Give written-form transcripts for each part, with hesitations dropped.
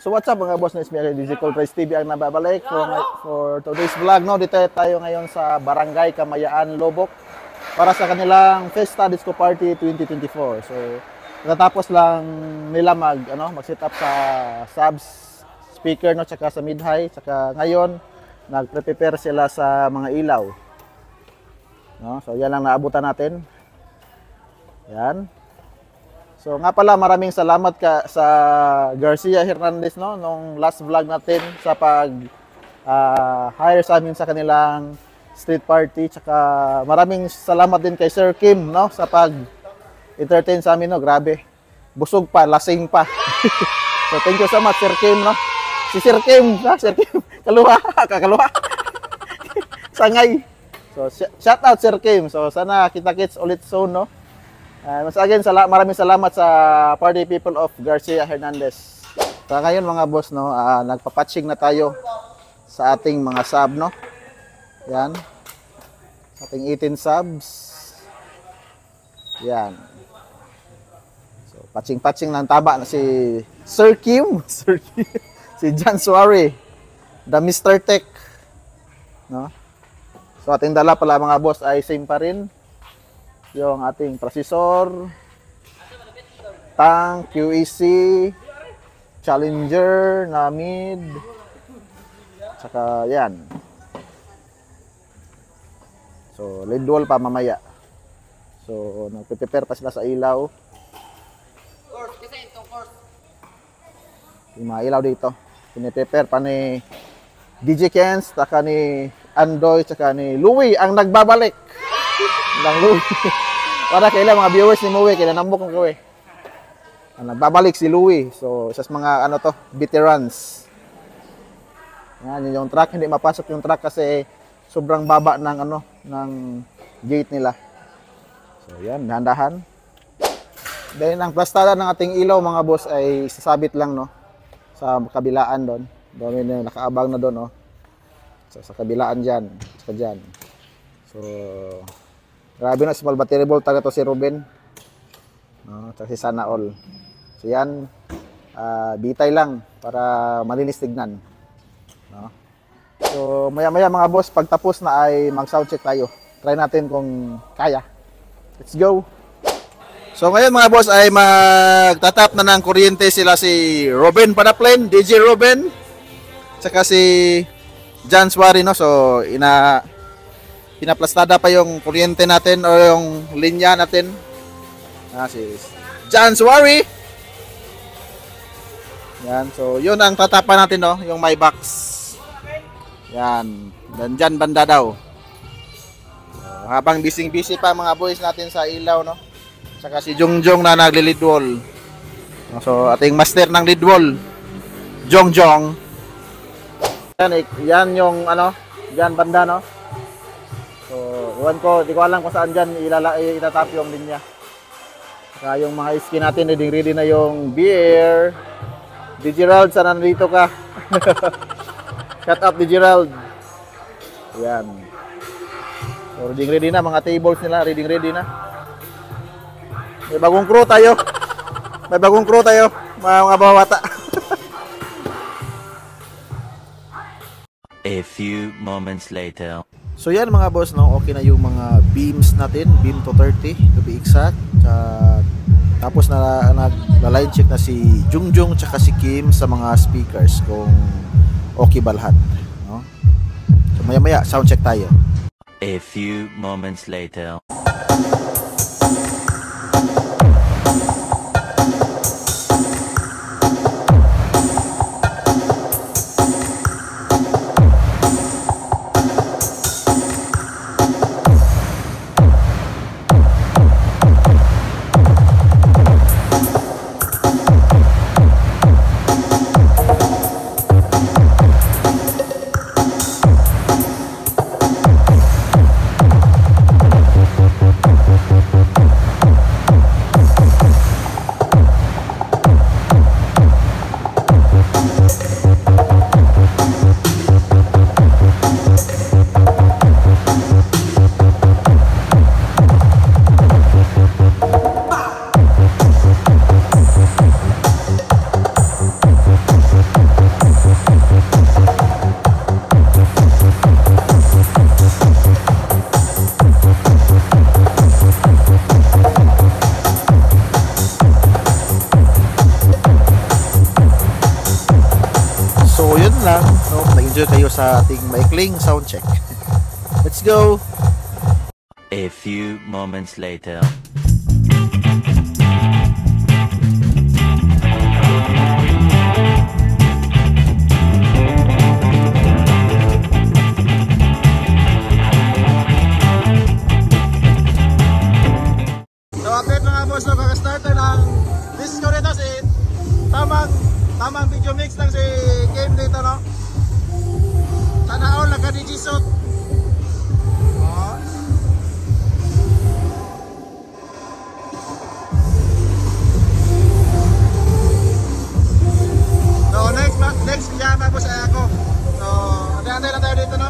So what's up mga boss, na Ismael Digital Price TV ang nababalik for today's vlog. No, dito tayo ngayon sa Barangay Kamayaan, Lobok para sa kanilang Fiesta Disco Party 2024. So natapos lang nila mag-set up sa subs speaker, no, tsaka sa mid-high, tsaka ngayon nagprepare sila sa mga ilaw. No, so yan lang naabutan natin. Yan. So nga pala, maraming salamat sa Garcia Hernandez, no, nung last vlog natin sa pag hire sa amin sa kanilang street party. Tsaka maraming salamat din kay Sir Kim, no, sa pag entertain sa amin, no. Grabe. Busog pa, lasing pa. So thank you so much, Sir Kim, no. Si Sir Kim, Sir Kim, kaluha, kakaluha. Sangay. So shout out Sir Kim. So sana kita-kits ulit soon, no. Once again, maraming salamat sa party people of Garcia Hernandez. So ngayon mga boss, no, nagpapatching na tayo sa ating mga sub, no. Yan. Sa ating 18 subs. Yan. So patching ng taba na si Sir Kim, si John Suare, the Mr. Tech, no. So ating dala pala mga boss ay same pa rin. Yung ating processor, tank, QEC, Challenger, Namid, saka yan. So lead wall pa mamaya. So nagpe-prepare pa sila sa ilaw. Yung mga ilaw dito, piniprepare pa ni DJ Kens, saka ni Andoy, saka ni Louie ang nagbabalik. Louie. Para kailan mga viewers ni Louie, kailan nambok ng Louie. Nagbabalik si Louie. So, isa sa mga veterans. Yan, yung truck, hindi mapasok yung truck kasi sobrang baba ng ng gate nila. So, yan, dahan-dahan. Then, ang plastada ng ating ilaw mga boss ay sasabit lang, no, sa kabilaan doon. Doon yung nakaabang na doon, no. So, sa kabilaan dyan, sa dyan. So, grabe na, small battery bolt taga to si Ruben, no, at si Sana All. So yan, bitay lang para malinis tignan, no. So maya mga boss, pagtapos na ay mag sound check tayo. Try natin kung kaya. Let's go. So ngayon mga boss ay magtatap na ng kuryente sila si Ruben Panaplen, DJ Ruben, saka si John Suare, no. So pinaplastada pa yung kuryente natin o yung linya natin. Si John Suare. Yan, so yun ang tatapan natin, no, yung my box. Yan, dyan banda daw. So, habang busy pa mga boys natin sa ilaw, no. Saka si Jongjong na nagli-lead wall. So ating master ng lead wall, Jongjong. Yan yung dyan banda, no. So, iwan ko, di ko alam kung saan dyan itatap yung linya. Saka yung mga skin natin, ready na yung beer. DJ Gerald, sana nandito ka? Shut up, DJ Gerald. Ayan. So, ready na, mga tables nila, ready na. May bagong crew tayo. Mga bawata. A few moments later. So yan mga boss, no, okay na yung mga beams natin, beam 230 to be exact. Tapos nag-line check na si Jungjong tsaka si Kim sa mga speakers kung okay ba lahat, no? So maya sound check tayo. A few moments later. So yun lang. So nag-enjoy kayo sa ating maikling sound check. Let's go. A few moments later. So update mga boss, no, kaka-starter ng disco dito si tamang video mix lang si game dito, no. Sana all naka-digisot. So next niya mga boss ay ako. So antay lang tayo dito, no.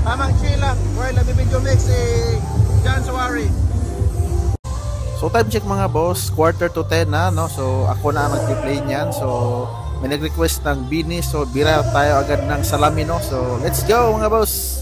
Tamang chill lang while nag-video mix si John Suwari. So time check mga boss, 9:45 na, no? So ako na ang nag-play niyan. So may nag-request ng Bini, so bira tayo agad ng salami, no? So let's go mga boss.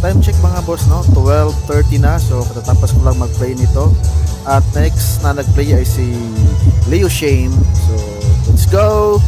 time check mga boss, no? 12:30 na. So katatapos ko lang mag-play nito. At next na nag-play ay si Leo Shame. So, let's go!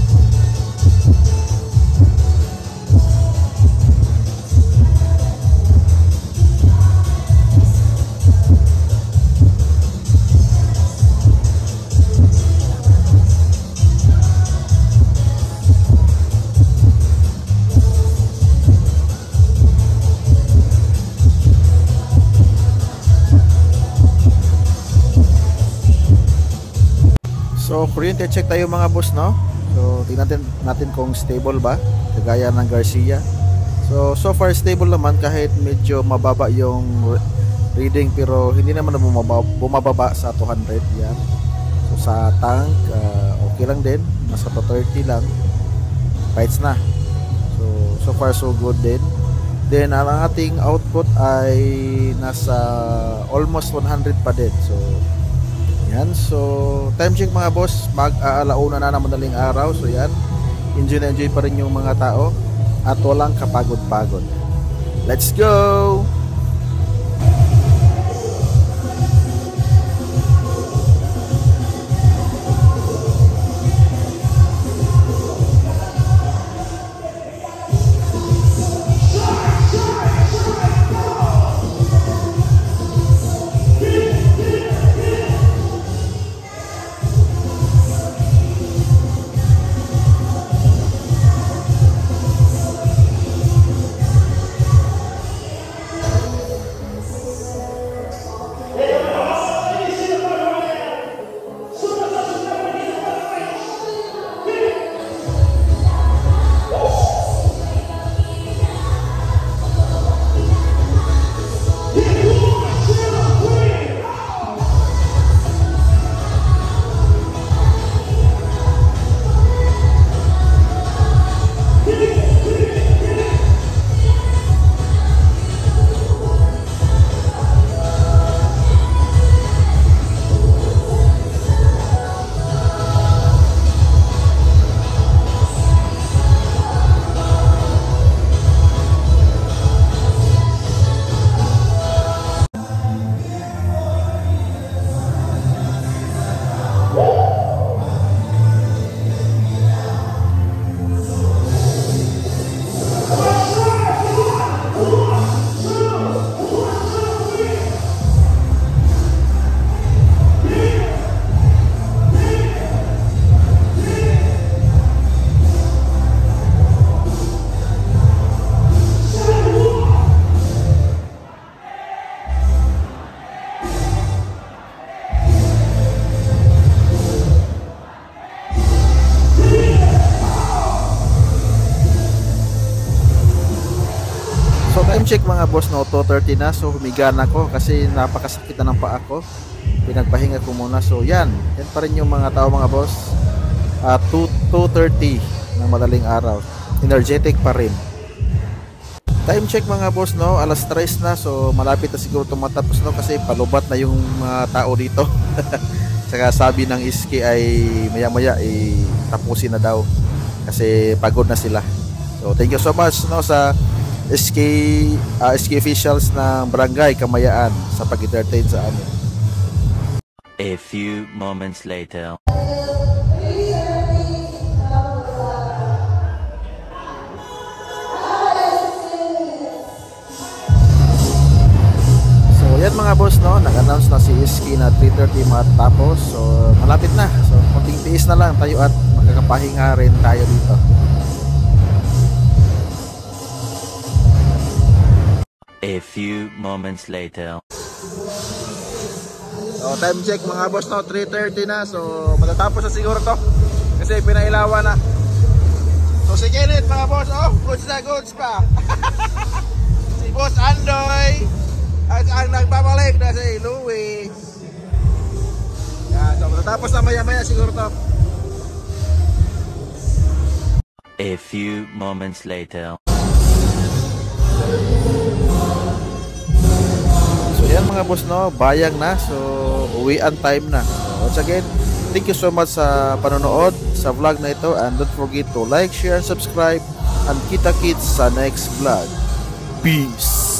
So, kuryente check tayo mga boss, no? So, tingnan natin kung stable ba, kagaya ng Garcia. So far stable naman kahit medyo mababa yung reading, pero hindi naman bumababa sa 200 yan. So, sa tank, okay lang din, nasa 230 lang, fights na. So far so good din. Then, ang ating output ay nasa almost 100 pa din. So, yan. So, time check mga boss. Mag-aalauna na ng madaling araw. So, yan. Enjoy na enjoy pa rin yung mga tao. At walang kapagod-pagod. Let's go! Time check mga boss, no, 2:30 na. So humiga na ako kasi napakasakit na ng paa ko. Pinagpahinga ko muna. So yan pa rin yung mga tao mga boss. 2:30 ng madaling araw. Energetic pa rin. Time check mga boss, no, alas 3 na. So malapit na siguro tumatapos, no, kasi palubat na yung mga tao dito. Saka sabi ng SK ay maya-maya tapusin na daw kasi pagod na sila. So thank you so much, no, sa SK officials ng Barangay Kamayaan sa pag-entertain sa amin. A few moments later. So yan mga boss, no, nag-announce na si SK na 3:30 matapos. So malapit na. So konting tiis na lang tayo at makakapahinga rin tayo dito. A few moments later. So time check mga boss, no, 3:30 na. So matatapos na siguro to kasi pinailawan na. So si Kenneth mga boss, oh, goods na goods pa. Si Boss Andoy at ang nagbabalik na si Louie. Yan, so matatapos na maya-maya siguro to. A few moments later. So yan mga boss, no, bayang na. So uwian time na. So, once again, thank you so much sa panonood sa vlog na ito, and don't forget to like, share, subscribe, and kita-kits sa next vlog. Peace!